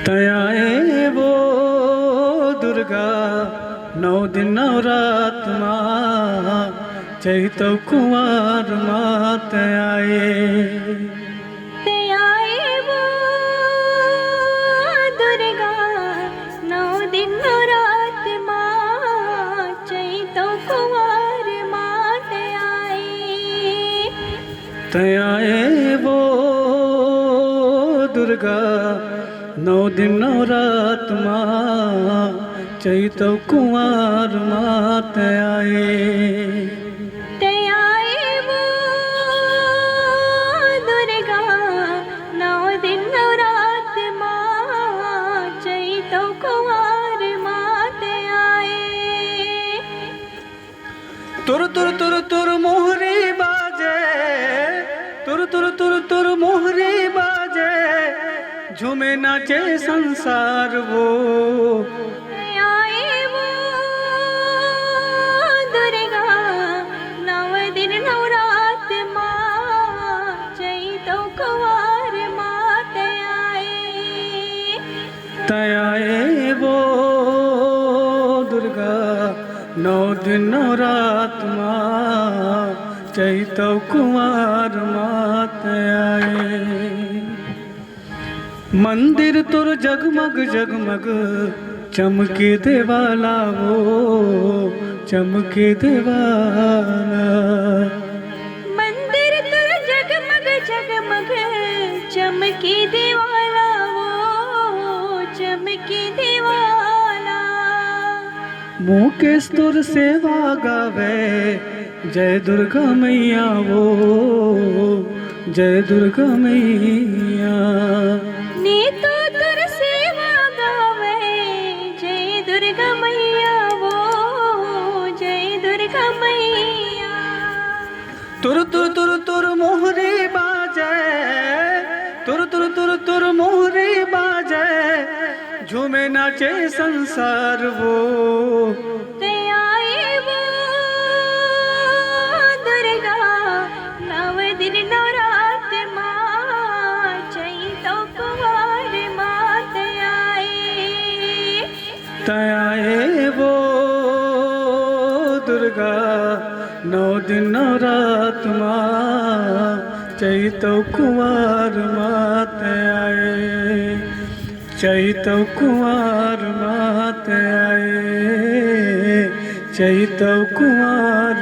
तयाए वो दुर्गा 9 दिन 9 रात माँ चैतो कुंवर माँ तयाए वो दुर्गा 9 दिन 9 रात माँ चैतो कुंवर मात आए। तयाए वो दुर्गा 9 दिन 9 रात माँ चैतो कुंवर मात आए। वो दुर्गा 9 दिन 9 रात माँ चैतो कुंवर मात आए। तुर तुर तुर तुर मोहरी बाजे तुर तुर तुर तुर मोहरी बाजे झूमे नाचे संसार वो वो दुर्गा 9 दिन 9 रात माँ चैतो कुंवर मात आए। तयाए वो दुर्गा 9 दिन 9 रात माँ चैतो कुंवर मात आए। मंदिर तुर जगमग जगमग चमके देवाला वो चमके देवाला। मंदिर तुर जगमग जगमग चमके देवाला वो चमके देवाला। मुकेश तुर सेवा गावे जय दुर्गा मैया वो जय दुर्गा मैया। नीतो तुर सेवा गावे जय दुर्गा मैया वो जय दुर्गा मैया। तुर तुर तुर तुर मोहरी बाजे तुर तुर तुर तुर मोहरी बाजे झूमे नाचे संसार वो तयाए वो दुर्गा 9 दिन 9 रात माँ चैतो कुंवर मात आए। तयाए वो दुर्गा 9 दिन 9 रात माँ चैतो कुंवर मात आए चैतो कुंवर मात आए चैतो कुंवर